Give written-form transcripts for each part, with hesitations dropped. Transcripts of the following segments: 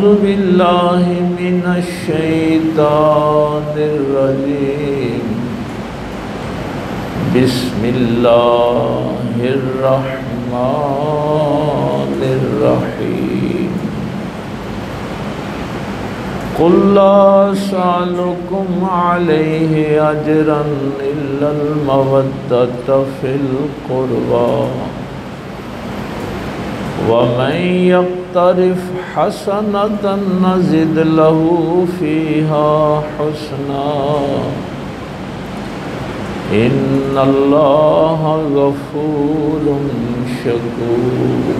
أعوذ بالله من الشيطان الرجيم بسم الله الرحمن الرحيم قل لا أسألكم عليه أجرا إلا المودة في القربى ومن يقترف حسنة نزد له فيها حسنا إن الله غفور شكور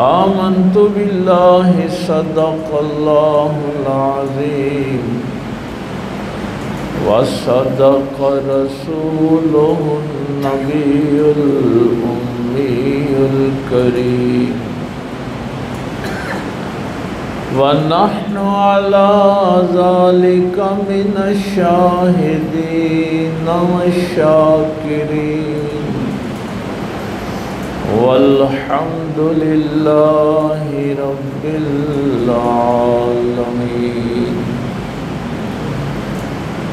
آمنت بالله صدق الله العظيم وصدق رسوله النبي الأمي الكريم ونحن على ذلك من الشاهدين والشاكرين والحمد لله رب العالمين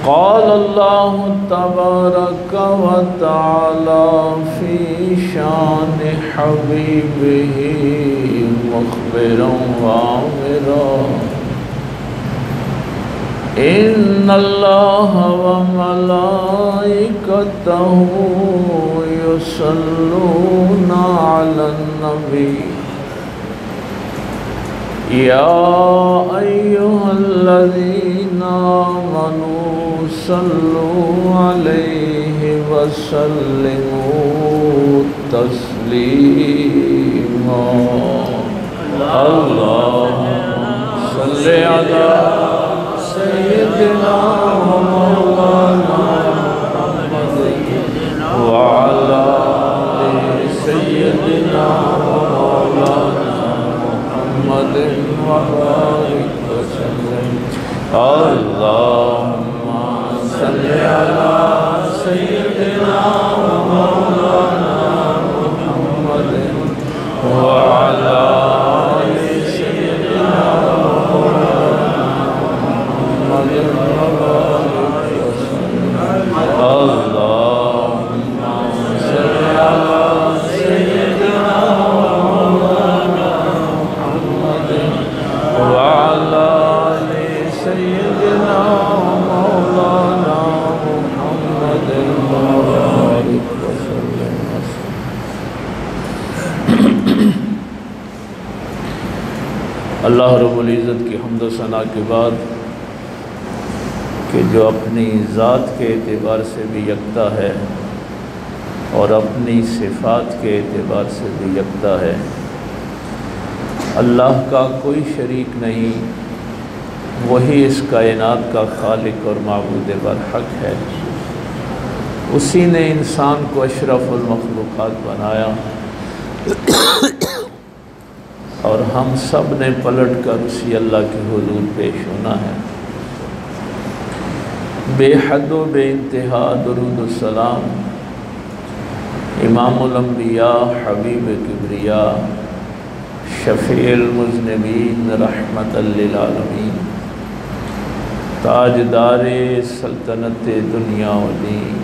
قال الله تبارك وتعالى في شان حبيبه مخبرا وآمرا إن الله وملائكته يصلون على النبي يا أيها الذين آمنوا صلوا عليه وسلموا تسليما اللهم صل على سيدنا ومولانا محمد وعلى آل سيدنا ومولانا محمد وبارك وسلم اللهم صل على سيدنا ومولانا محمد وعلى آل سيدنا ومولانا محمد وبارك وسلم اللهم صل على سيدنا ومولانا محمد وعلى آل سيدنا ومولانا محمد وبارك وسلم اللہ رب العزت کی حمد و ثنا کے بعد کہ جو اپنی ذات کے اعتبار سے بھی یکتا ہے اور اپنی صفات کے اعتبار سے بھی یکتا ہے، اللہ کا کوئی شریک نہیں، وہی اس کائنات کا خالق اور معبود برحق ہے۔ اسی نے انسان کو اشرف المخلوقات بنایا اور ہم سب نے پلٹ کر اسی اللہ کے حضور پیش ہونا ہے۔ بے حد و بے انتہا درود و سلام امام الانبیاء حبیب کبریا شفیع المذنبین رحمت للعالمین تاجدار سلطنت دنیا و دین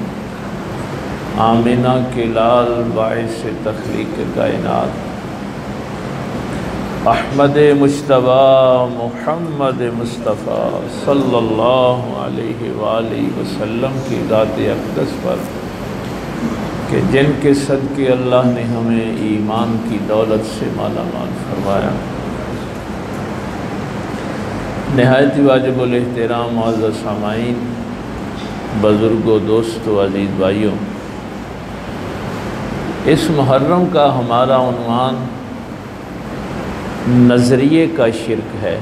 آمنہ کے لال باعث تخلیق کائنات احمد مجتبیٰ محمد مصطفیٰ صلی اللہ علیہ وآلہ وسلم کی ذات اقدس پر کہ جن کے صدقے اللہ نے ہمیں ایمان کی دولت سے مالا مال فرمایا۔ نہایت واجب الاحترام معزز سامعین، بزرگوں، دوستوں، عزیز بھائیوں، اس محرم کا ہمارا عنوان نظریے کا شرک ہے۔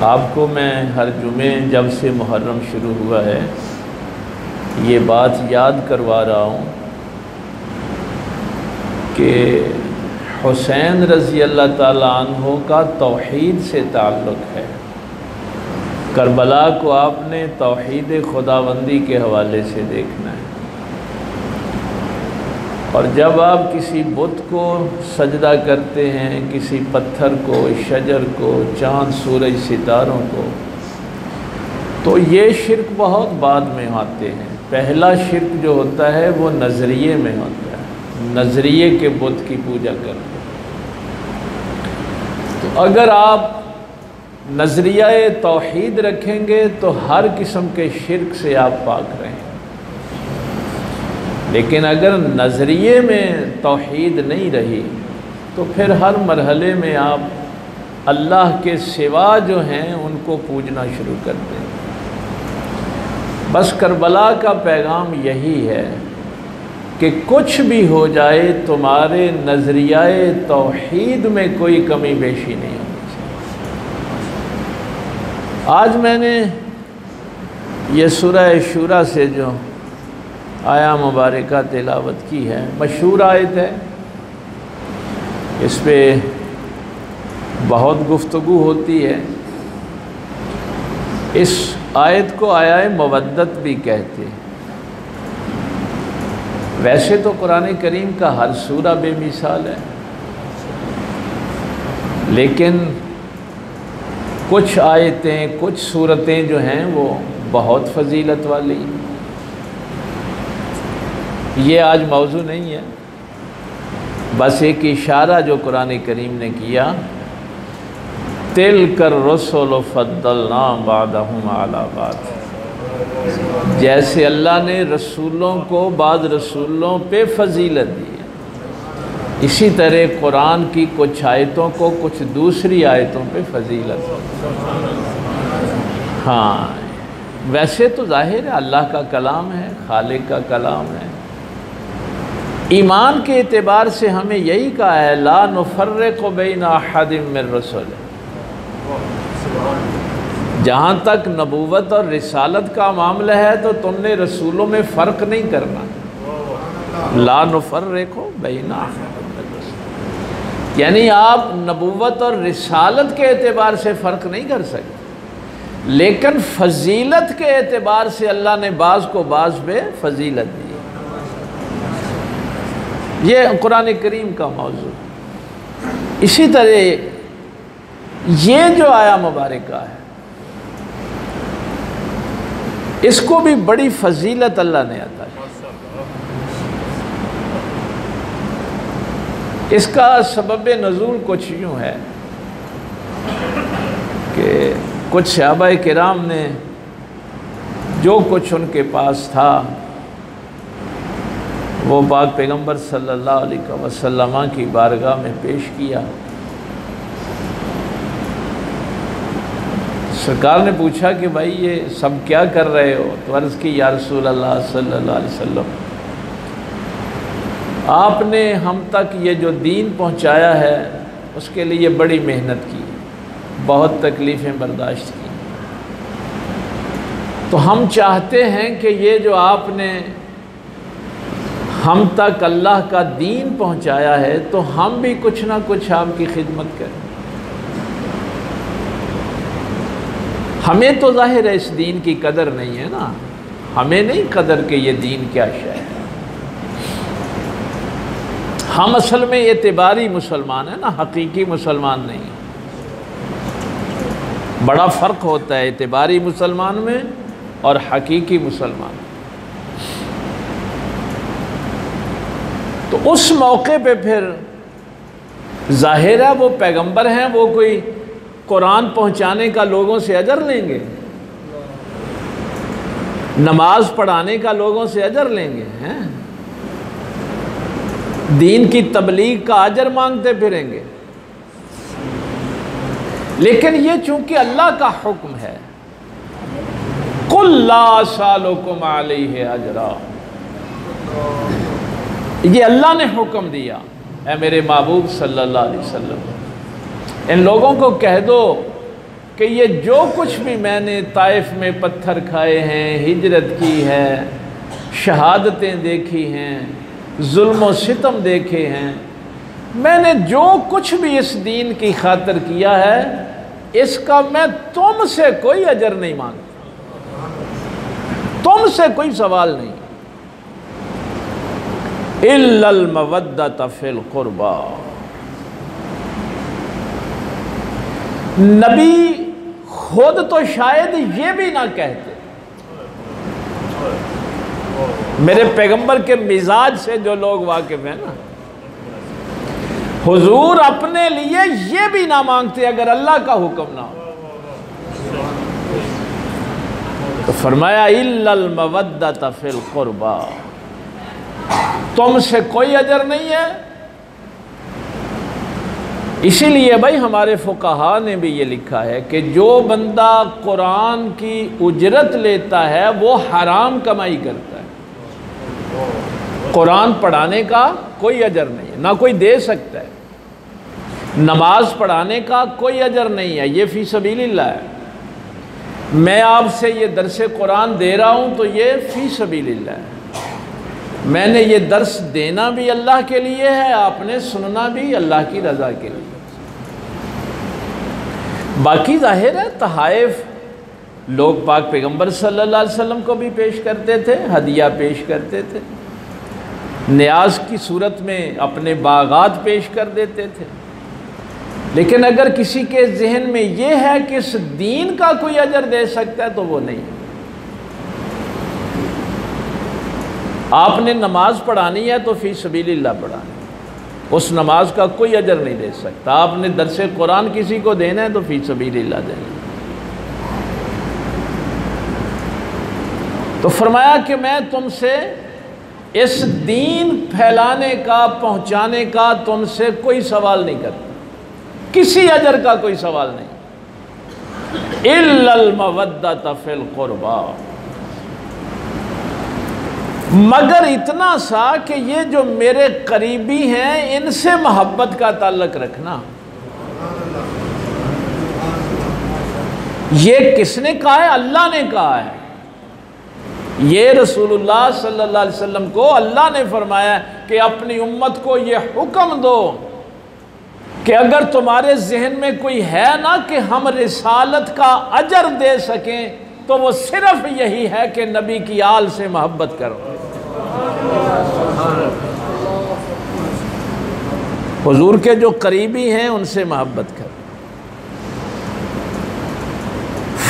آپ کو میں ہر جمعے جب سے محرم شروع ہوا ہے یہ بات یاد کروا رہا ہوں کہ حسین رضی اللہ تعالیٰ عنہ کا توحید سے تعلق ہے۔ کربلا کو آپ نے توحید خداوندی کے حوالے سے دیکھنا ہے۔ اور جب آپ کسی بت کو سجدہ کرتے ہیں، کسی پتھر کو، شجر کو، چاند سورج ستاروں کو، تو یہ شرک بہت بعد میں آتے ہیں۔ پہلا شرک جو ہوتا ہے وہ نظریے میں ہوتا ہے، نظریے کے بت کی پوجا کرتے ہیں۔ تو اگر آپ نظریہ توحید رکھیں گے تو ہر قسم کے شرک سے آپ پاک رہیں گے، لیکن اگر نظریے میں توحید نہیں رہی تو پھر ہر مرحلے میں آپ اللہ کے سوا جو ہیں ان کو پوجنا شروع کر دیں۔ بس کربلا کا پیغام یہی ہے کہ کچھ بھی ہو جائے تمہارے نظریہ توحید میں کوئی کمی بیشی نہیں ہونی چاہیے۔ آج میں نے یہ سورہ شورا سے جو آیا مبارکہ تلاوت کی ہے، مشہور آیت ہے، اس پہ بہت گفتگو ہوتی ہے۔ اس آیت کو آیہ مودت بھی کہتے ہیں۔ ویسے تو قرآن کریم کا ہر سورہ بے مثال ہے، لیکن کچھ آیتیں، کچھ سورتیں جو ہیں وہ بہت فضیلت والی ہیں۔ یہ آج موضوع نہیں ہے، بس ایک اشارہ جو قرآن کریم نے کیا، تِلْكَ الرُّسُلُ فَضَّلْنَا بَعْضَهُمْ عَلَىٰ بَعْضٍ، جیسے اللہ نے رسولوں کو بعض رسولوں پہ فضیلت دی ہے، اسی طرح قرآن کی کچھ آیتوں کو کچھ دوسری آیتوں پہ فضیلت ہے۔ ہاں، ویسے تو ظاہر ہے اللہ کا کلام ہے، خالق کا کلام ہے۔ ایمان کے اعتبار سے ہمیں یہی کہا ہے لا نفرق بین احد من رسل، جہاں تک نبوت اور رسالت کا معاملہ ہے تو تم نے رسولوں میں فرق نہیں کرنا، لا نفرق بین احد من رسل، یعنی آپ نبوت اور رسالت کے اعتبار سے فرق نہیں کر سکتے، لیکن فضیلت کے اعتبار سے اللہ نے بعض کو بعض پہ فضیلت دی۔ یہ قرآن کریم کا موضوع۔ اسی طرح یہ جو آیا مبارکہ ہے، اس کو بھی بڑی فضیلت اللہ نے عطا کی۔ اس کا سبب نزول کچھ یوں ہے کہ کچھ صحابہ کرام نے جو کچھ ان کے پاس تھا وہ پاک پیغمبر صلی اللہ علیہ وسلم کی بارگاہ میں پیش کیا۔ سرکار نے پوچھا کہ بھائی یہ سب کیا کر رہے ہو؟ تو عرض کی یا رسول اللہ صلی اللہ علیہ وسلم، آپ نے ہم تک یہ جو دین پہنچایا ہے اس کے لیے بڑی محنت کی، بہت تکلیفیں برداشت کی، تو ہم چاہتے ہیں کہ یہ جو آپ نے ہم تک اللہ کا دین پہنچایا ہے تو ہم بھی کچھ نہ کچھ آپ کی خدمت کریں۔ ہمیں تو ظاہر ہے اس دین کی قدر نہیں ہے نا، ہمیں نہیں قدر کہ یہ دین کیا شے ہے۔ ہم اصل میں اعتباری مسلمان ہیں نا، حقیقی مسلمان نہیں۔ بڑا فرق ہوتا ہے اعتباری مسلمان میں اور حقیقی مسلمان۔ تو اس موقع پہ پھر ظاہر ہے وہ پیغمبر ہیں، وہ کوئی قرآن پہنچانے کا لوگوں سے اجر لیں گے، نماز پڑھانے کا لوگوں سے اجر لیں گے، دین کی تبلیغ کا اجر مانگتے پھریں گے؟ لیکن یہ چونکہ اللہ کا حکم ہے، قُلْ لَا أَسْأَلُكُمْ عَلَيْهِ أَجْرًا، یہ اللہ نے حکم دیا، اے میرے محبوب صلی اللہ علیہ وسلم ان لوگوں کو کہہ دو کہ یہ جو کچھ بھی میں نے طائف میں پتھر کھائے ہیں، ہجرت کی ہے، شہادتیں دیکھی ہیں، ظلم و ستم دیکھے ہیں، میں نے جو کچھ بھی اس دین کی خاطر کیا ہے اس کا میں تم سے کوئی اجر نہیں مانگتا، تم سے کوئی سوال نہیں، الا المودۃ فی القربى۔ نبی خود تو شاید یہ بھی نہ کہتے، میرے پیغمبر کے مزاج سے جو لوگ واقف ہیں نا، حضور اپنے لیے یہ بھی نہ مانگتے اگر اللہ کا حکم نہ ہو۔ تو فرمایا الا المودۃ فی القربى، تم سے کوئی اجر نہیں ہے۔ اسی لیے بھائی ہمارے فقہاء نے بھی یہ لکھا ہے کہ جو بندہ قرآن کی اجرت لیتا ہے وہ حرام کمائی کرتا ہے۔ قرآن پڑھانے کا کوئی اجر نہیں ہے، نہ کوئی دے سکتا ہے۔ نماز پڑھانے کا کوئی اجر نہیں ہے، یہ فی سبیل اللہ ہے۔ میں آپ سے یہ درس قرآن دے رہا ہوں تو یہ فی سبیل اللہ ہے۔ میں نے یہ درس دینا بھی اللہ کے لیے ہے، آپ نے سننا بھی اللہ کی رضا کے لیے۔ باقی ظاہر ہے تحائف لوگ پاک پیغمبر صلی اللہ علیہ وسلم کو بھی پیش کرتے تھے، ہدیہ پیش کرتے تھے، نیاز کی صورت میں اپنے باغات پیش کر دیتے تھے۔ لیکن اگر کسی کے ذہن میں یہ ہے کہ اس دین کا کوئی اجر دے سکتا ہے تو وہ نہیں۔ آپ نے نماز پڑھانی ہے تو فی سبیل اللہ پڑھانی، اس نماز کا کوئی اجر نہیں دے سکتا۔ آپ نے درس قرآن کسی کو دینا ہے تو فی سبیل اللہ دینا۔ تو فرمایا کہ میں تم سے اس دین پھیلانے کا، پہنچانے کا تم سے کوئی سوال نہیں کرتا، کسی اجر کا کوئی سوال نہیں۔ الا المودۃ فی القربى، مگر اتنا سا کہ یہ جو میرے قریبی ہیں ان سے محبت کا تعلق رکھنا۔ یہ کس نے کہا ہے؟ اللہ نے کہا ہے۔ یہ رسول اللہ صلی اللہ علیہ وسلم کو اللہ نے فرمایا کہ اپنی امت کو یہ حکم دو کہ اگر تمہارے ذہن میں کوئی ہے نا کہ ہم رسالت کا اجر دے سکیں تو وہ صرف یہی ہے کہ نبی کی آل سے محبت کرو، حضور کے جو قریبی ہیں ان سے محبت کرو۔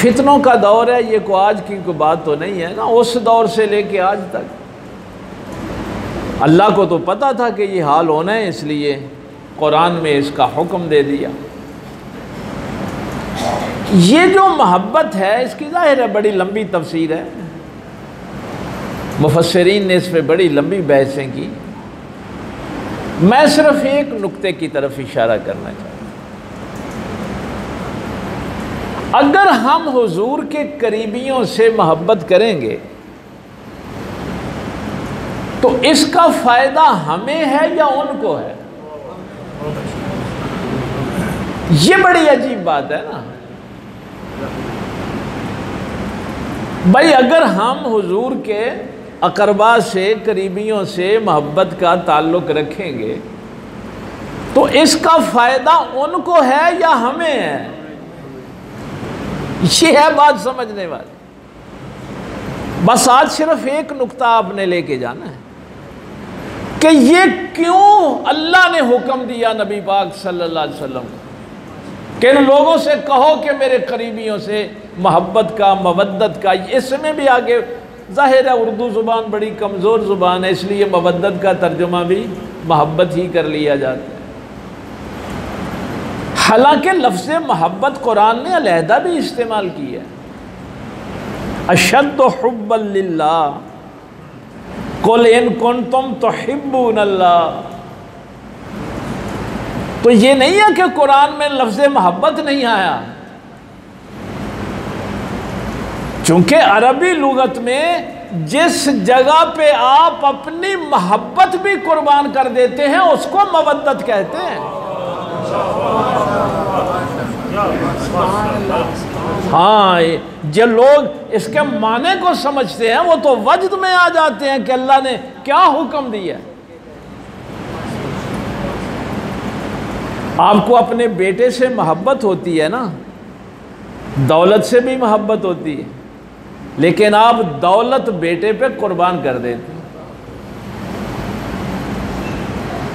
فتنوں کا دور ہے یہ، کوئی آج کی کوئی بات تو نہیں ہے نا، اس دور سے لے کے آج تک اللہ کو تو پتہ تھا کہ یہ حال ہونا ہے، اس لیے قرآن میں اس کا حکم دے دیا۔ یہ جو محبت ہے اس کی ظاہر ہے بڑی لمبی تفسیر ہے، مفسرین نے اس پہ بڑی لمبی بحثیں کی، میں صرف ایک نقطے کی طرف اشارہ کرنا چاہتا ہوں۔ اگر ہم حضور کے قریبیوں سے محبت کریں گے تو اس کا فائدہ ہمیں ہے یا ان کو ہے؟ یہ بڑی عجیب بات ہے نا بھائی۔ اگر ہم حضور کے اقربا سے، قریبیوں سے محبت کا تعلق رکھیں گے تو اس کا فائدہ ان کو ہے یا ہمیں ہے؟ یہ ہے بات سمجھنے والی۔ بس آج صرف ایک نقطہ آپ نے لے کے جانا ہے کہ یہ کیوں اللہ نے حکم دیا نبی پاک صلی اللہ علیہ وسلم کو کہ ان لوگوں سے کہو کہ میرے قریبیوں سے محبت کا، مودت کا۔ اس میں بھی آگے ظاہر ہے اردو زبان بڑی کمزور زبان ہے، اس لیے مودت کا ترجمہ بھی محبت ہی کر لیا جاتا ہے، حالانکہ لفظ محبت قرآن نے علیحدہ بھی استعمال کی ہے۔ اشد حبا للہ قل ان کنتم تحبون اللہ۔ تو یہ نہیں ہے کہ قرآن میں لفظ محبت نہیں آیا، چونکہ عربی لغت میں جس جگہ پہ آپ اپنی محبت بھی قربان کر دیتے ہیں اس کو مودت کہتے ہیں۔ ہاں، جو لوگ اس کے معنی کو سمجھتے ہیں وہ تو وجد میں آ جاتے ہیں کہ اللہ نے کیا حکم دیا۔ آپ کو اپنے بیٹے سے محبت ہوتی ہے نا، دولت سے بھی محبت ہوتی ہے، لیکن آپ دولت بیٹے پہ قربان کر دیتے ہیں۔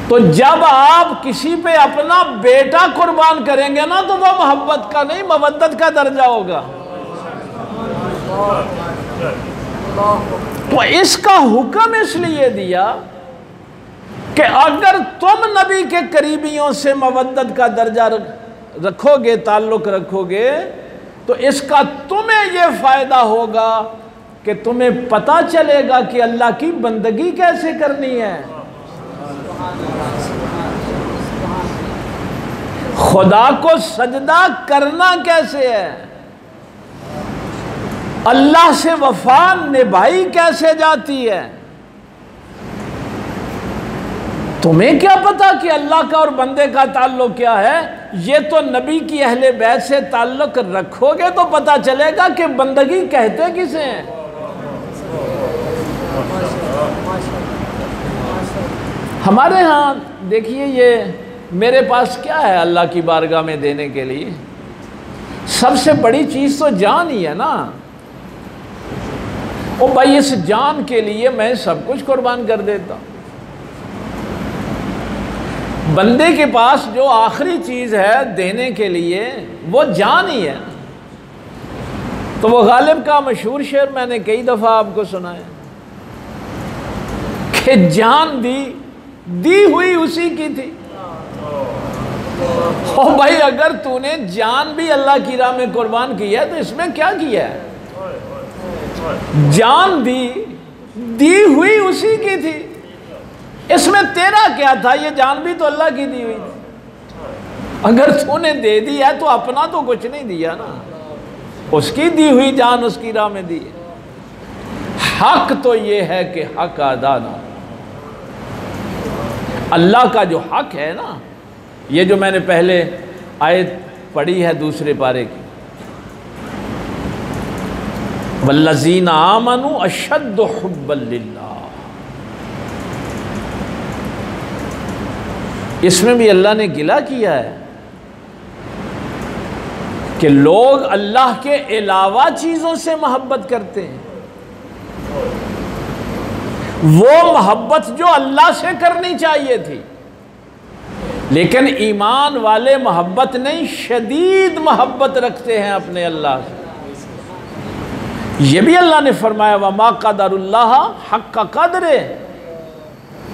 تو جب آپ کسی پہ اپنا بیٹا قربان کریں گے نا تو وہ محبت کا نہیں مودت کا درجہ ہوگا۔ تو اس کا حکم اس لیے دیا کہ اگر تم نبی کے قریبیوں سے مودت کا درجہ رکھو گے، تعلق رکھو گے، تو اس کا تمہیں یہ فائدہ ہوگا کہ تمہیں پتہ چلے گا کہ اللہ کی بندگی کیسے کرنی ہے، خدا کو سجدہ کرنا کیسے ہے، اللہ سے وفا نبھائی کیسے جاتی ہے۔ تمہیں کیا پتا کہ اللہ کا اور بندے کا تعلق کیا ہے؟ یہ تو نبی کی اہل بیت سے تعلق رکھو گے تو پتا چلے گا کہ بندگی کہتے کسے ہیں۔ ہمارے ہاں دیکھیے، یہ میرے پاس کیا ہے اللہ کی بارگاہ میں دینے کے لیے؟ سب سے بڑی چیز تو جان ہی ہے نا۔ او بھائی، اس جان کے لیے میں سب کچھ قربان کر دیتا ہوں۔ بندے کے پاس جو آخری چیز ہے دینے کے لیے وہ جان ہی ہے۔ تو وہ غالب کا مشہور شعر میں نے کئی دفعہ آپ کو سنایا کہ جان دی ہوئی اسی کی تھی۔ او بھائی، اگر تو نے جان بھی اللہ کی راہ میں قربان کی ہے تو اس میں کیا کیا ہے؟ جان دی ہوئی اسی کی تھی، اس میں تیرا کیا تھا؟ یہ جان بھی تو اللہ کی دی ہوئی تھی۔ اگر تو نے دے دی ہے تو اپنا تو کچھ نہیں دیا نا، اس کی دی ہوئی جان اس کی راہ میں دی ہے۔ حق تو یہ ہے کہ حق ادا نہ، اللہ کا جو حق ہے نا، یہ جو میں نے پہلے آیت پڑھی ہے دوسرے پارے کی، والذین آمنوا اشد حبا للہ، اس میں بھی اللہ نے گلہ کیا ہے کہ لوگ اللہ کے علاوہ چیزوں سے محبت کرتے ہیں، وہ محبت جو اللہ سے کرنی چاہیے تھی، لیکن ایمان والے محبت نہیں، شدید محبت رکھتے ہیں اپنے اللہ سے۔ یہ بھی اللہ نے فرمایا وَمَا قَدَرُ اللَّهَ حَقَّ قَدْرِهِ،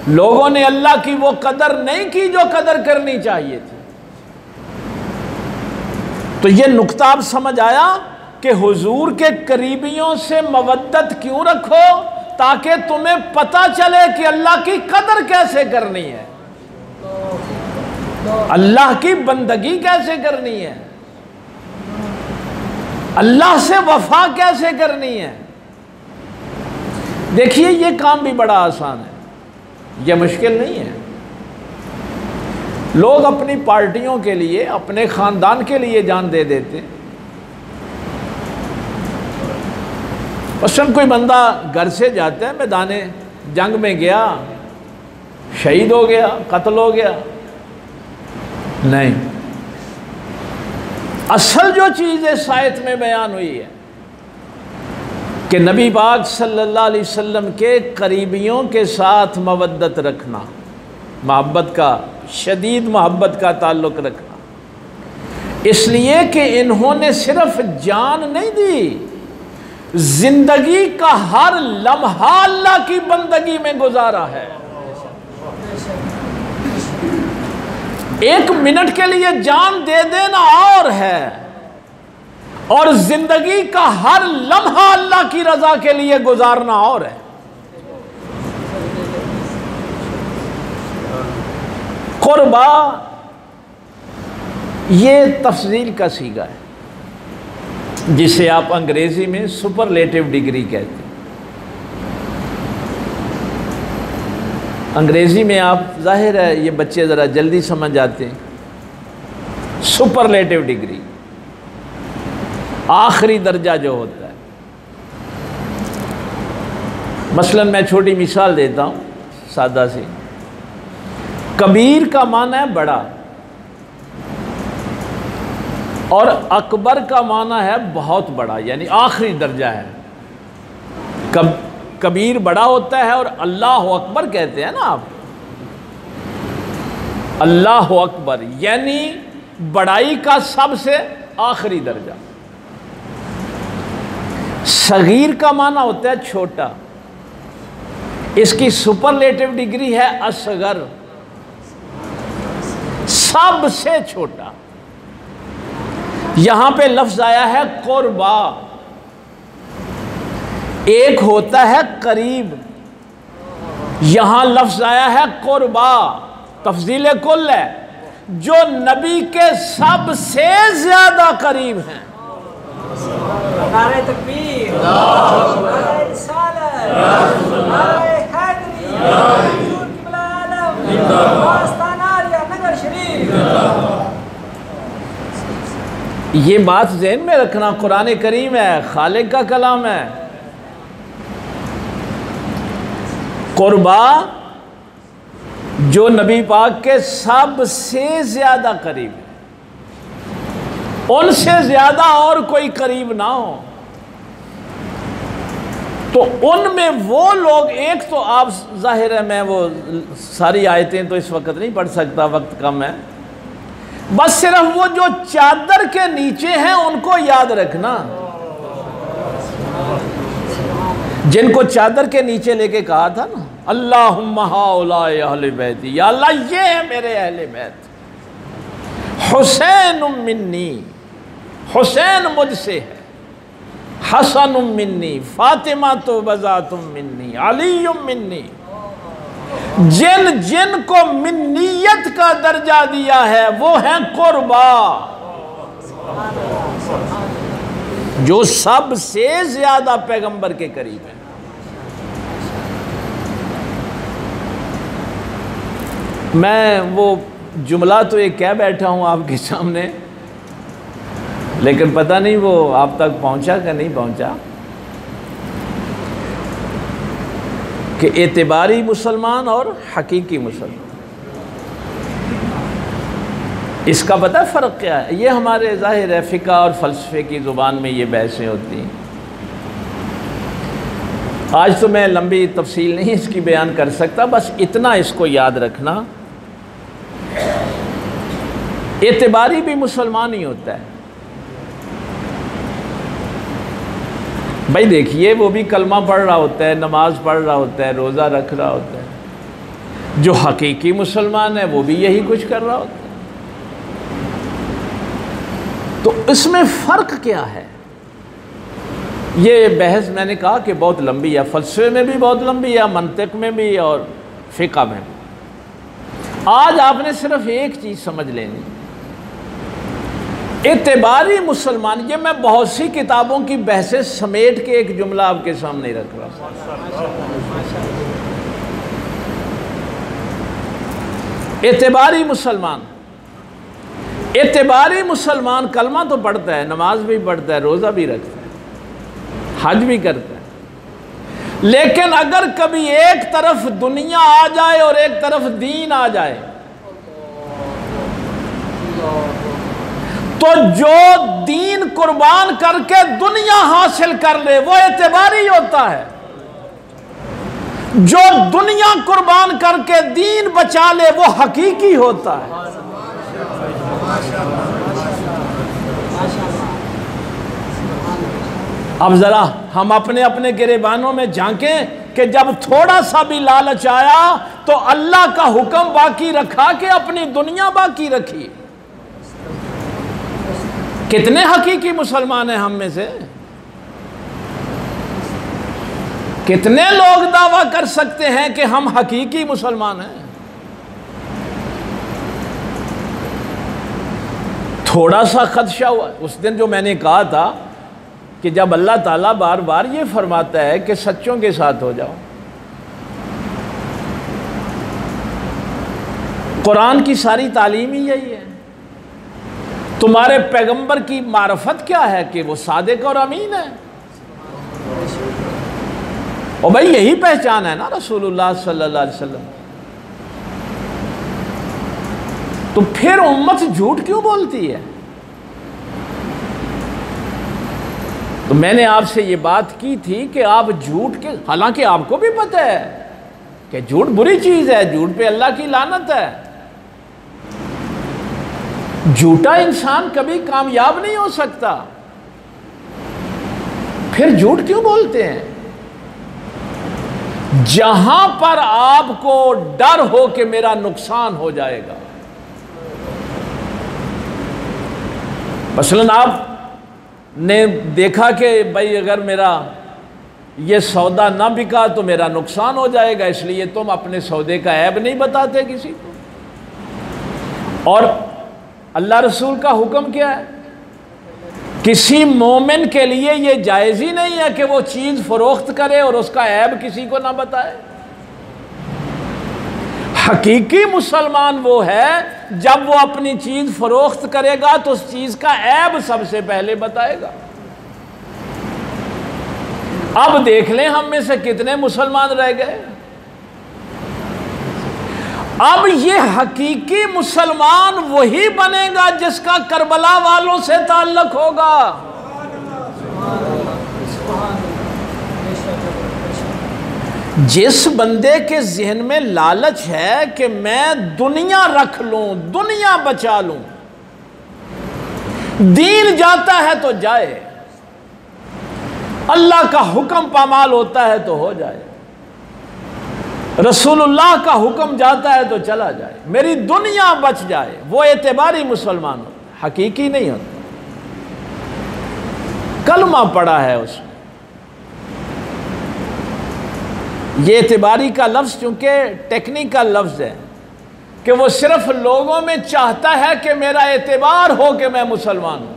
لوگوں نے اللہ کی وہ قدر نہیں کی جو قدر کرنی چاہیے تھی۔ تو یہ نقطہ آپ سمجھ آیا کہ حضور کے قریبیوں سے مودت کیوں رکھو؟ تاکہ تمہیں پتہ چلے کہ اللہ کی قدر کیسے کرنی ہے، اللہ کی بندگی کیسے کرنی ہے، اللہ سے وفا کیسے کرنی ہے۔ دیکھیے، یہ کام بھی بڑا آسان ہے، یہ مشکل نہیں ہے۔ لوگ اپنی پارٹیوں کے لیے، اپنے خاندان کے لیے جان دے دیتے۔ مثلاً کوئی بندہ گھر سے جاتا ہے، میدان جنگ میں گیا، شہید ہو گیا، قتل ہو گیا، نہیں، اصل جو چیز اس آیت میں بیان ہوئی ہے کہ نبی پاک صلی اللہ علیہ وسلم کے قریبیوں کے ساتھ مودت رکھنا، محبت کا، شدید محبت کا تعلق رکھنا، اس لیے کہ انہوں نے صرف جان نہیں دی، زندگی کا ہر لمحہ اللہ کی بندگی میں گزارا ہے۔ ایک منٹ کے لیے جان دے دینا اور ہے، اور زندگی کا ہر لمحہ اللہ کی رضا کے لیے گزارنا اور ہے۔ قربا یہ تفضیل کا صیغہ ہے جسے آپ انگریزی میں سپرلیٹو ڈگری کہتے ہیں۔ انگریزی میں آپ ظاہر ہے یہ بچے ذرا جلدی سمجھ جاتے ہیں۔ سپرلیٹو ڈگری آخری درجہ جو ہوتا ہے۔ مثلا میں چھوٹی مثال دیتا ہوں سادہ سی۔ کبیر کا معنی ہے بڑا، اور اکبر کا معنی ہے بہت بڑا، یعنی آخری درجہ ہے۔ کبیر بڑا ہوتا ہے اور اللہ اکبر کہتے ہیں نا آپ۔ اللہ اکبر یعنی بڑائی کا سب سے آخری درجہ۔ صغیر کا معنی ہوتا ہے چھوٹا، اس کی سپرلیٹو ڈگری ہے اصغر، سب سے چھوٹا۔ یہاں پہ لفظ آیا ہے قربا، ایک ہوتا ہے قریب، یہاں لفظ آیا ہے قربا، تفضیل کل ہے، جو نبی کے سب سے زیادہ قریب ہیں۔ نعرہ تکبیر، نعرہ رسالت، نعرہ حیدری، حضور قبلہ عالم، آستانہ آریہ نگر شریف۔ یہ بات ذہن میں رکھنا، قرآن کریم ہے، خالق کا کلام ہے۔ قربا جو نبی پاک کے سب سے زیادہ قریب ہے، ان سے زیادہ اور کوئی قریب نہ ہو، تو ان میں وہ لوگ، ایک تو آپ ظاہر ہے میں وہ ساری آیتیں تو اس وقت نہیں پڑھ سکتا، وقت کم ہے، بس صرف وہ جو چادر کے نیچے ہیں ان کو یاد رکھنا، جن کو چادر کے نیچے لے کے کہا تھا نا اللہم ہؤلاء اہل بیتی، یا اللہ یہ ہے میرے اہل بیت، حسین منی، حسین مجھ سے ہے، حسن منی، فاطمہ تو بذات منی، علی منی، جن جن کو منیت کا درجہ دیا ہے وہ ہیں قربا، جو سب سے زیادہ پیغمبر کے قریب ہیں۔ میں وہ جملہ تو ایک کہہ بیٹھا ہوں آپ کے سامنے، لیکن پتہ نہیں وہ آپ تک پہنچا کہ نہیں پہنچا، کہ اعتباری مسلمان اور حقیقی مسلمان، اس کا پتہ فرق کیا ہے؟ یہ ہمارے ظاہر ہے فقہ اور فلسفے کی زبان میں یہ بحثیں ہوتی ہیں۔ آج تو میں لمبی تفصیل نہیں اس کی بیان کر سکتا، بس اتنا اس کو یاد رکھنا، اعتباری بھی مسلمان ہی ہوتا ہے۔ بھائی دیکھیے وہ بھی کلمہ پڑھ رہا ہوتا ہے، نماز پڑھ رہا ہوتا ہے، روزہ رکھ رہا ہوتا ہے، جو حقیقی مسلمان ہے وہ بھی یہی کچھ کر رہا ہوتا ہے۔ تو اس میں فرق کیا ہے؟ یہ بحث میں نے کہا کہ بہت لمبی ہے، فلسفے میں بھی بہت لمبی ہے، منطق میں بھی اور فقہ میں بھی۔ آج آپ نے صرف ایک چیز سمجھ لینی، اعتباری مسلمان، یہ میں بہت سی کتابوں کی بحثیں سمیٹ کے ایک جملہ آپ کے سامنے رکھ رہا ہوں۔ اعتباری مسلمان، اعتباری مسلمان کلمہ تو پڑھتا ہے، نماز بھی پڑھتا ہے، روزہ بھی رکھتا ہے، حج بھی کرتا ہے، لیکن اگر کبھی ایک طرف دنیا آ جائے اور ایک طرف دین آ جائے تو جو دین قربان کر کے دنیا حاصل کر لے وہ اعتباری ہوتا ہے، جو دنیا قربان کر کے دین بچا لے وہ حقیقی ہوتا ہے۔ اب ذرا ہم اپنے اپنے گریبانوں میں جھانکیں کہ جب تھوڑا سا بھی لالچ آیا تو اللہ کا حکم باقی رکھا کہ اپنی دنیا باقی رکھی۔ کتنے حقیقی مسلمان ہیں ہم میں سے؟ کتنے لوگ دعویٰ کر سکتے ہیں کہ ہم حقیقی مسلمان ہیں؟ تھوڑا سا خدشہ ہوا اس دن جو میں نے کہا تھا کہ جب اللہ تعالیٰ بار بار یہ فرماتا ہے کہ سچوں کے ساتھ ہو جاؤ، قرآن کی ساری تعلیم ہی یہی ہے، تمہارے پیغمبر کی معرفت کیا ہے کہ وہ صادق اور امین ہے، اور بھائی یہی پہچان ہے نا رسول اللہ صلی اللہ علیہ وسلم، تو پھر امت جھوٹ کیوں بولتی ہے؟ تو میں نے آپ سے یہ بات کی تھی کہ آپ جھوٹ کے، حالانکہ آپ کو بھی پتہ ہے کہ جھوٹ بری چیز ہے، جھوٹ پہ اللہ کی لعنت ہے، جھوٹا انسان کبھی کامیاب نہیں ہو سکتا، پھر جھوٹ کیوں بولتے ہیں؟ جہاں پر آپ کو ڈر ہو کہ میرا نقصان ہو جائے گا، مثلاً آپ نے دیکھا کہ بھائی اگر میرا یہ سودا نہ بکا تو میرا نقصان ہو جائے گا، اس لیے تم اپنے سودے کا عیب نہیں بتاتے کسی کو۔ اور اللہ رسول کا حکم کیا ہے؟ کسی مومن کے لیے یہ جائز ہی نہیں ہے کہ وہ چیز فروخت کرے اور اس کا عیب کسی کو نہ بتائے۔ حقیقی مسلمان وہ ہے جب وہ اپنی چیز فروخت کرے گا تو اس چیز کا عیب سب سے پہلے بتائے گا۔ اب دیکھ لیں ہم میں سے کتنے مسلمان رہ گئے۔ اب یہ حقیقی مسلمان وہی بنے گا جس کا کربلا والوں سے تعلق ہوگا۔ جس بندے کے ذہن میں لالچ ہے کہ میں دنیا رکھ لوں، دنیا بچا لوں، دین جاتا ہے تو جائے، اللہ کا حکم پامال ہوتا ہے تو ہو جائے، رسول اللہ کا حکم جاتا ہے تو چلا جائے، میری دنیا بچ جائے، وہ اعتباری مسلمان ہوتا ہے، حقیقی نہیں ہوتا۔ کلمہ پڑا ہے اس میں۔ یہ اعتباری کا لفظ چونکہ ٹیکنیکل لفظ ہے کہ وہ صرف لوگوں میں چاہتا ہے کہ میرا اعتبار ہو کہ میں مسلمان ہوں،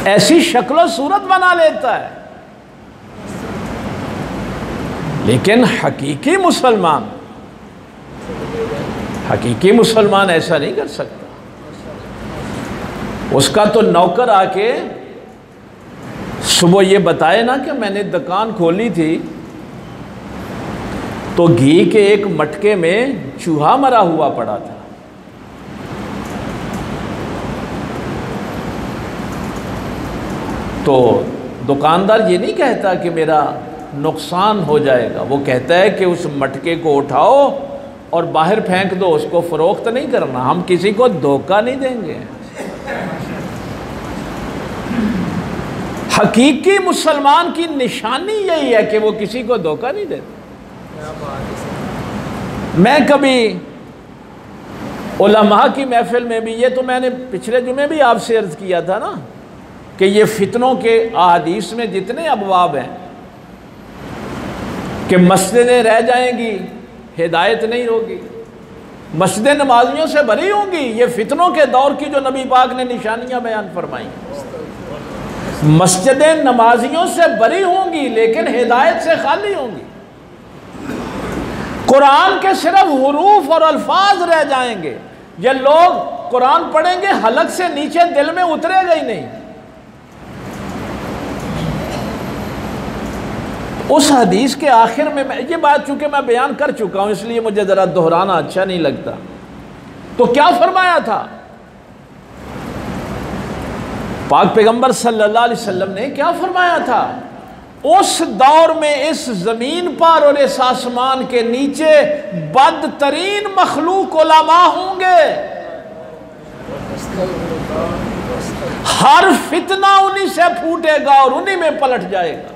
ایسی شکل و صورت بنا لیتا ہے۔ لیکن حقیقی مسلمان ایسا نہیں کر سکتا۔ اس کا تو نوکر آ کے صبح یہ بتائے نا کہ میں نے دکان کھولی تھی تو گھی کے ایک مٹکے میں چوہا مرا ہوا پڑا تھا، تو دکاندار یہ نہیں کہتا کہ میرا نقصان ہو جائے گا، وہ کہتا ہے کہ اس مٹکے کو اٹھاؤ اور باہر پھینک دو، اس کو فروخت نہیں کرنا، ہم کسی کو دھوکہ نہیں دیں گے۔ حقیقی مسلمان کی نشانی یہی ہے کہ وہ کسی کو دھوکہ نہیں دیتا۔ میں کبھی علماء کی محفل میں بھی، یہ تو میں نے پچھلے جمعے بھی آپ سے عرض کیا تھا نا کہ یہ فتنوں کے احادیث میں جتنے ابواب ہیں کہ مسجدیں رہ جائیں گی، ہدایت نہیں ہوگی، مسجدیں نمازیوں سے بھری ہوں گی، یہ فتنوں کے دور کی جو نبی پاک نے نشانیاں بیان فرمائی، مسجدیں نمازیوں سے بھری ہوں گی لیکن ہدایت سے خالی ہوں گی، قرآن کے صرف حروف اور الفاظ رہ جائیں گے، یہ لوگ قرآن پڑھیں گے حلق سے نیچے دل میں اترے گا ہی نہیں۔ اس حدیث کے آخر میں یہ بات چونکہ میں بیان کر چکا ہوں اس لیے مجھے ذرا دہرانا اچھا نہیں لگتا، تو کیا فرمایا تھا پاک پیغمبر صلی اللہ علیہ وسلم نے؟ کیا فرمایا تھا؟ اس دور میں اس زمین پر اور اس آسمان کے نیچے بدترین مخلوق علماء ہوں گے، ہر فتنہ انہی سے پھوٹے گا اور انہی میں پلٹ جائے گا۔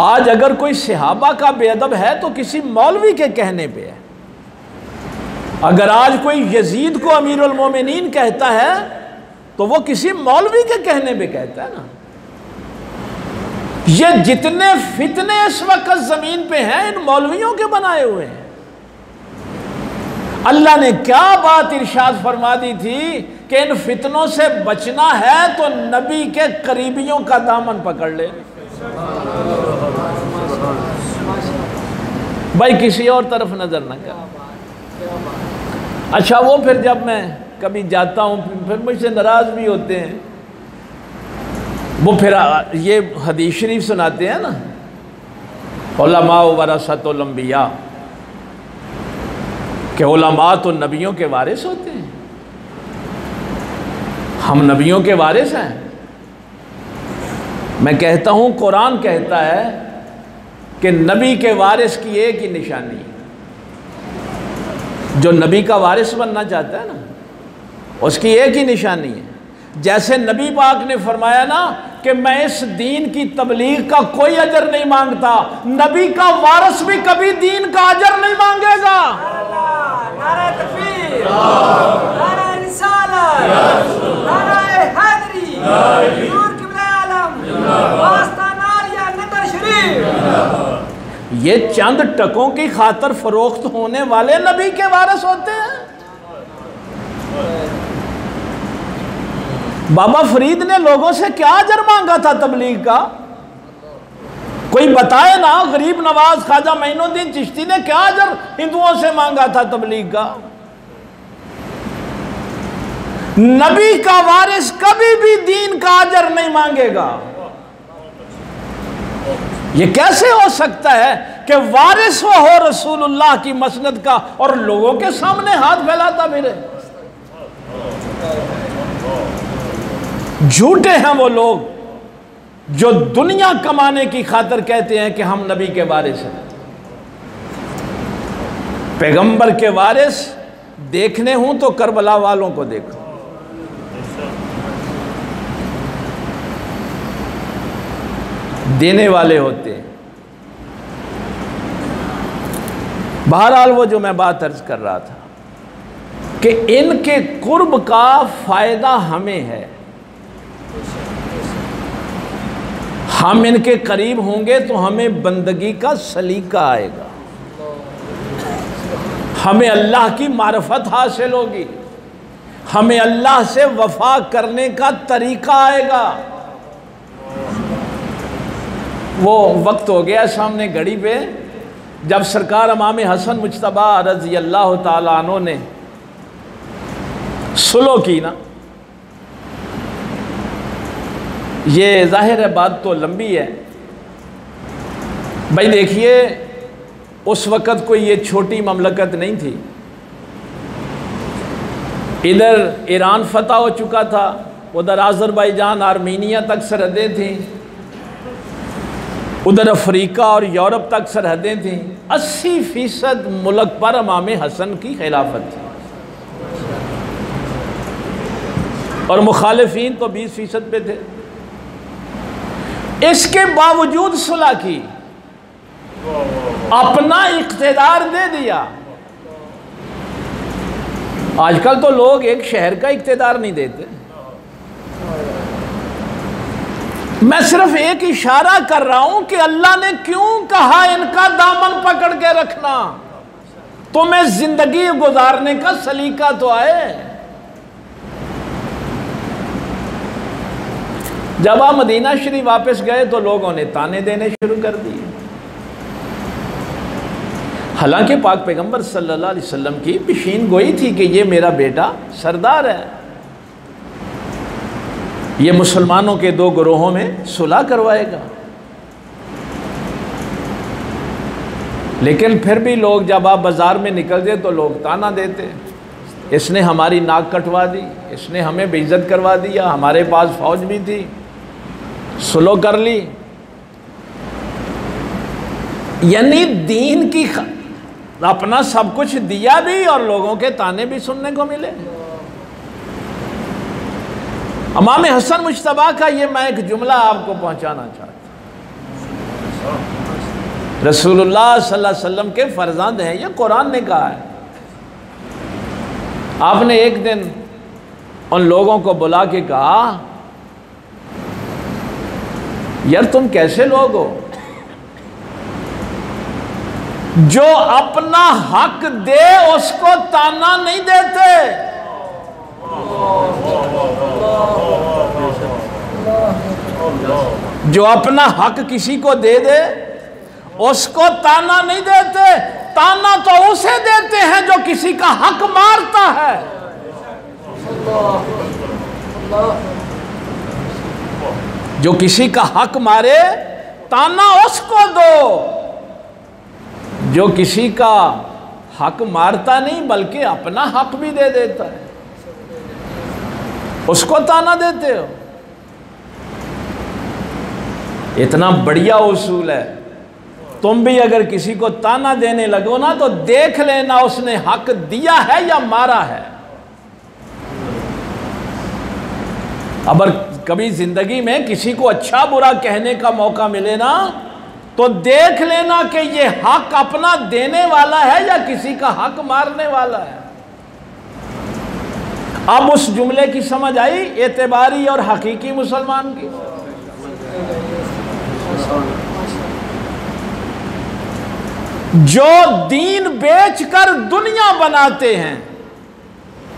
آج اگر کوئی صحابہ کا بے ادب ہے تو کسی مولوی کے کہنے پہ ہے، اگر آج کوئی یزید کو امیر المومنین کہتا ہے تو وہ کسی مولوی کے کہنے پہ کہتا ہے نا۔ یہ جتنے فتنے اس وقت زمین پہ ہیں ان مولویوں کے بنائے ہوئے ہیں۔ اللہ نے کیا بات ارشاد فرما دی تھی کہ ان فتنوں سے بچنا ہے تو نبی کے قریبیوں کا دامن پکڑ لے، بھائی کسی اور طرف نظر نہ کر۔ اچھا وہ پھر جب میں کبھی جاتا ہوں پھر مجھ سے ناراض بھی ہوتے ہیں، وہ پھر یہ حدیث شریف سناتے ہیں نا، علماء ورثۃ الانبیاء، کہ علماء تو نبیوں کے وارث ہوتے ہیں، ہم نبیوں کے وارث ہیں۔ میں کہتا ہوں قرآن کہتا ہے کہ نبی کے وارث کی ایک ہی نشانی ہے، جو نبی کا وارث بننا چاہتا ہے نا، اس کی ایک ہی نشانی ہے، جیسے نبی پاک نے فرمایا نا کہ میں اس دین کی تبلیغ کا کوئی اجر نہیں مانگتا، نبی کا وارث بھی کبھی دین کا اجر نہیں مانگے گا۔ نعرہ تکبیر، نعرہ رسالت، نعرہ حیدری، حضور قبلہ عالم، آستانہ عالیہ نگر شریف۔ یہ چند ٹکوں کی خاطر فروخت ہونے والے نبی کے وارث ہوتے ہیں۔ بابا فرید نے لوگوں سے کیا اجر مانگا تھا تبلیغ کا؟ کوئی بتائے نا، غریب نواز خواجہ معین الدین چشتی نے کیا اجر ہندوؤں سے مانگا تھا تبلیغ کا؟ نبی کا وارث کبھی بھی دین کا اجر نہیں مانگے گا۔ یہ کیسے ہو سکتا ہے کہ وارث وہ ہو رسول اللہ کی مسند کا اور لوگوں کے سامنے ہاتھ پھیلاتا پھرے؟ جھوٹے ہیں وہ لوگ جو دنیا کمانے کی خاطر کہتے ہیں کہ ہم نبی کے وارث ہیں۔ پیغمبر کے وارث دیکھنے ہوں تو کربلا والوں کو دیکھو، دینے والے ہوتے ہیں۔ بہرحال وہ جو میں بات عرض کر رہا تھا کہ ان کے قرب کا فائدہ ہمیں ہے، ہم ان کے قریب ہوں گے تو ہمیں بندگی کا سلیقہ آئے گا، ہمیں اللہ کی معرفت حاصل ہوگی، ہمیں اللہ سے وفا کرنے کا طریقہ آئے گا۔ وہ وقت ہو گیا سامنے گھڑی پہ جب سرکار امام حسن مجتبیٰ رضی اللہ تعالیٰ عنہ نے سلو کی نا۔ یہ ظاہر ہے بات تو لمبی ہے بھائی، دیکھیے اس وقت کوئی یہ چھوٹی مملکت نہیں تھی، ادھر ایران فتح ہو چکا تھا، ادھر آذربائیجان آرمینیا تک سرحدیں تھیں، ادھر افریقہ اور یورپ تک سرحدیں تھیں، 80% ملک پر امام حسن کی خلافت تھی اور مخالفین تو 20% پہ تھے۔ اس کے باوجود صلح کی، اپنا اقتدار دے دیا۔ آج کل تو لوگ ایک شہر کا اقتدار نہیں دیتے۔ میں صرف ایک اشارہ کر رہا ہوں کہ اللہ نے کیوں کہا ان کا دامن پکڑ کے رکھنا، تمہیں زندگی گزارنے کا سلیقہ تو آئے۔ جب آپ مدینہ شریف واپس گئے تو لوگوں نے تانے دینے شروع کر دیے، حالانکہ پاک پیغمبر صلی اللہ علیہ وسلم کی پیشین گوئی تھی کہ یہ میرا بیٹا سردار ہے، یہ مسلمانوں کے 2 گروہوں میں صلح کروائے گا۔ لیکن پھر بھی لوگ جب آپ بازار میں نکلتے تو لوگ تانا دیتے، اس نے ہماری ناک کٹوا دی، اس نے ہمیں بے عزت کروا دیا، ہمارے پاس فوج بھی تھی، سلو کر لی۔ یعنی دین کی اپنا سب کچھ دیا بھی اور لوگوں کے تانے بھی سننے کو ملے۔ امام حسن مجتبیٰ کا یہ میں ایک جملہ آپ کو پہنچانا چاہتا ہوں، رسول اللہ صلی اللہ علیہ وسلم کے فرزند ہیں، یہ قرآن نے کہا ہے۔ آپ نے ایک دن ان لوگوں کو بلا کے کہا، یار تم کیسے لوگ ہو جو اپنا حق دے اس کو تانا نہیں دیتے؟ جو اپنا حق کسی کو دے دے اس کو تانا نہیں دیتے، تانا تو اسے دیتے ہیں جو کسی کا حق مارتا ہے۔ جو کسی کا حق مارے تانا اس کو دو، جو کسی کا حق مارتا نہیں بلکہ اپنا حق بھی دے دیتا ہے اس کو تانا دیتے ہو۔ اتنا بڑھیا اصول ہے تم بھی اگر کسی کو تانا دینے لگو نا تو دیکھ لینا اس نے حق دیا ہے یا مارا ہے. اگر کبھی زندگی میں کسی کو اچھا برا کہنے کا موقع ملے نا تو دیکھ لینا کہ یہ حق اپنا دینے والا ہے یا کسی کا حق مارنے والا ہے. اب اس جملے کی سمجھ آئی اعتباری اور حقیقی مسلمان کی. جو دین بیچ کر دنیا بناتے ہیں،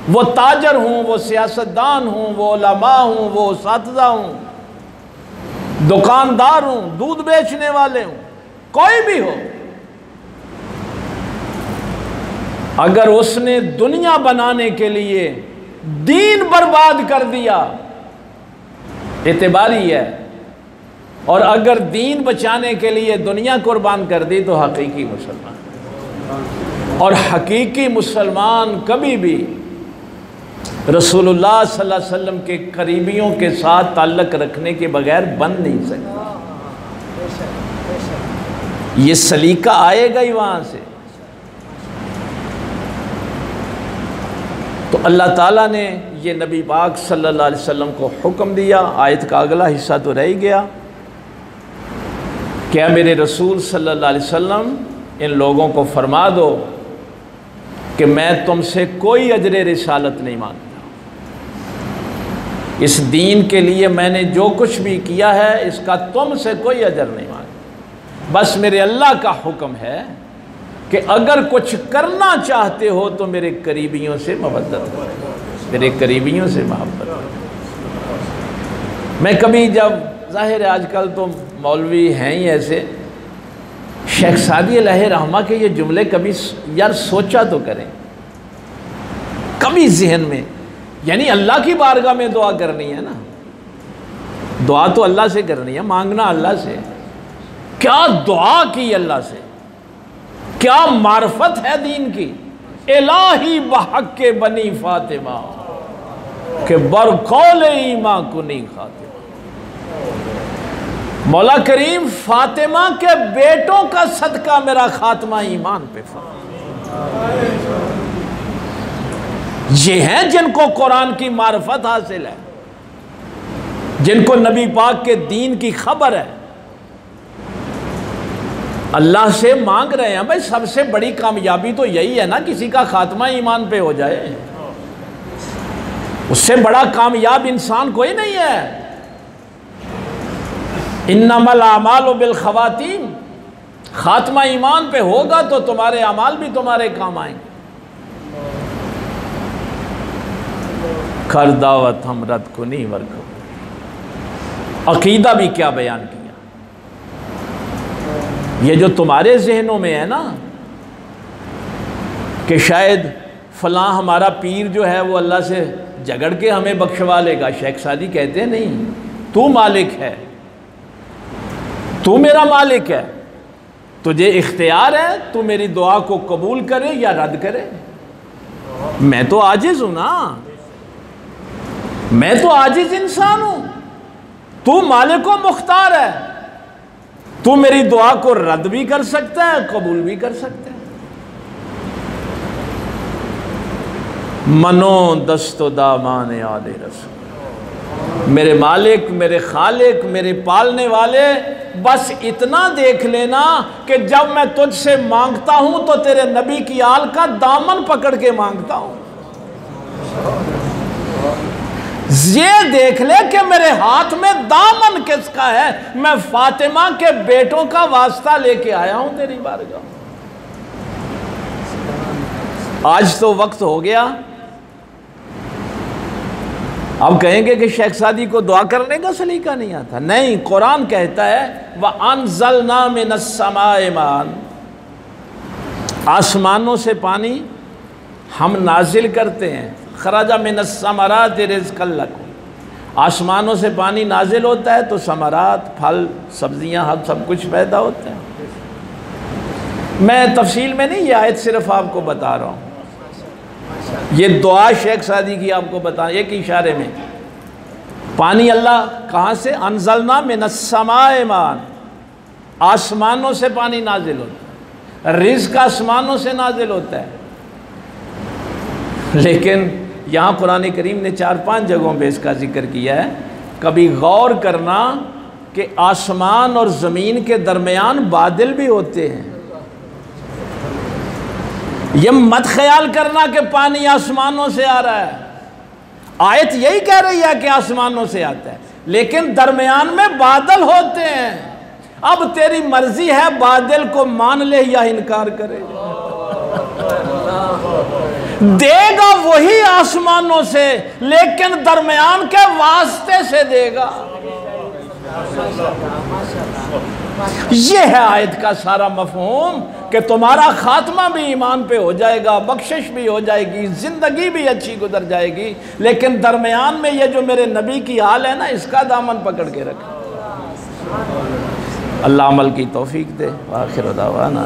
وہ تاجر ہوں، وہ سیاستدان ہوں، وہ علماء ہوں، وہ اساتذہ ہوں، دکاندار ہوں، دودھ بیچنے والے ہوں، کوئی بھی ہو، اگر اس نے دنیا بنانے کے لیے دین برباد کر دیا اعتباری ہے، اور اگر دین بچانے کے لیے دنیا قربان کر دی تو حقیقی مسلمان. اور حقیقی مسلمان کبھی بھی رسول اللہ صلی اللہ علیہ وسلم کے قریبیوں کے ساتھ تعلق رکھنے کے بغیر بن نہیں سکتا. یہ سلیقہ آئے گا ہی وہاں سے. تو اللہ تعالیٰ نے یہ نبی پاک صلی اللہ علیہ وسلم کو حکم دیا. آیت کا اگلا حصہ تو رہ ہی گیا. کیا میرے رسول صلی اللہ علیہ وسلم ان لوگوں کو فرما دو کہ میں تم سے کوئی اجر رسالت نہیں مانگتا. اس دین کے لیے میں نے جو کچھ بھی کیا ہے اس کا تم سے کوئی اجر نہیں مانگتا. بس میرے اللہ کا حکم ہے کہ اگر کچھ کرنا چاہتے ہو تو میرے قریبیوں سے مودت کرو، میرے قریبیوں سے محبت کرو. میں کبھی جب ظاہر ہے آج کل تو مولوی ہیں ہی ایسے، شیخ سعدی علیہ رحمہ کے یہ جملے کبھی یار سوچا تو کریں، کبھی ذہن میں، یعنی اللہ کی بارگاہ میں دعا کرنی ہے نا، دعا تو اللہ سے کرنی ہے، مانگنا اللہ سے. کیا دعا کی اللہ سے، کیا معرفت ہے دین کی. الہی بحق کے بنی فاطمہ کہ برقول ایماں کنی خاتمہ. مولا کریم فاطمہ کے بیٹوں کا صدقہ میرا خاتمہ ایمان پہ یہ ہیں جن کو قرآن کی معرفت حاصل ہے، جن کو نبی پاک کے دین کی خبر ہے، اللہ سے مانگ رہے ہیں. بھائی سب سے بڑی کامیابی تو یہی ہے نا کسی کا خاتمہ ایمان پہ ہو جائے. اس سے بڑا کامیاب انسان کوئی نہیں ہے. انما الاعمال بالخواتیم، خاتمہ ایمان پہ ہوگا تو تمہارے اعمال بھی تمہارے کام آئیں گے. کر دعوت ہم رد کنی ورکو. عقیدہ بھی کیا بیان کیا. یہ جو تمہارے ذہنوں میں ہے نا کہ شاید فلاں ہمارا پیر جو ہے وہ اللہ سے جھگڑ کے ہمیں بخشوا لے گا، شیخ سعدی کہتے ہیں نہیں، تو مالک ہے، تو میرا مالک ہے، تجھے اختیار ہے تو میری دعا کو قبول کرے یا رد کرے. میں تو عاجز ہوں نا، میں تو عاجز انسان ہوں. تو مالک و مختار ہے، تو میری دعا کو رد بھی کر سکتا ہے، قبول بھی کر سکتا ہے. منو دست و دامان آل رسول. میرے مالک، میرے خالق، میرے پالنے والے، بس اتنا دیکھ لینا کہ جب میں تجھ سے مانگتا ہوں تو تیرے نبی کی آل کا دامن پکڑ کے مانگتا ہوں. یہ دیکھ لے کہ میرے ہاتھ میں دامن کس کا ہے. میں فاطمہ کے بیٹوں کا واسطہ لے کے آیا ہوں تیری بارگاہ. آج تو وقت ہو گیا. اب کہیں گے کہ شیخ سعدی کو دعا کرنے کا سلیقہ نہیں آتا. نہیں، قرآن کہتا ہے وَأَنزَلْنَا مِنَ السَّمَاءِ مَاءً، آسمانوں سے پانی ہم نازل کرتے ہیں. خرج من الثمرات رزقا لکم، آسمانوں سے پانی نازل ہوتا ہے تو ثمرات، پھل، سبزیاں، سب کچھ پیدا ہوتے ہیں. میں تفصیل میں نہیں، یہ آیت صرف آپ کو بتا رہا ہوں. یہ دعا شیخ سعدی کی آپ کو بتا، ایک اشارے میں پانی اللہ کہاں سے، انزلنا من السماء ماء، آسمانوں سے پانی نازل ہوتا ہے، رزق آسمانوں سے نازل ہوتا ہے، لیکن یہاں قرآن کریم نے 4-5 جگہوں پہ اس کا ذکر کیا ہے۔ کبھی غور کرنا کہ آسمان اور زمین کے درمیان بادل بھی ہوتے ہیں، یہ مت خیال کرنا کہ پانی آسمانوں سے آ رہا ہے، آیت یہی کہہ رہی ہے کہ آسمانوں سے آتا ہے، لیکن درمیان میں بادل ہوتے ہیں۔ اب تیری مرضی ہے بادل کو مان لے یا انکار کرے، دے گا وہی آسمانوں سے لیکن درمیان کے واسطے سے دے گا۔ یہ ہے آیت کا سارا مفہوم کہ تمہارا خاتمہ بھی ایمان پہ ہو جائے گا، بخشش بھی ہو جائے گی، زندگی بھی اچھی گزر جائے گی، لیکن درمیان میں یہ جو میرے نبی کی حال ہے نا، اس کا دامن پکڑ کے رکھیں۔ اللہ عمل کی توفیق دے۔ وآخر دعوانا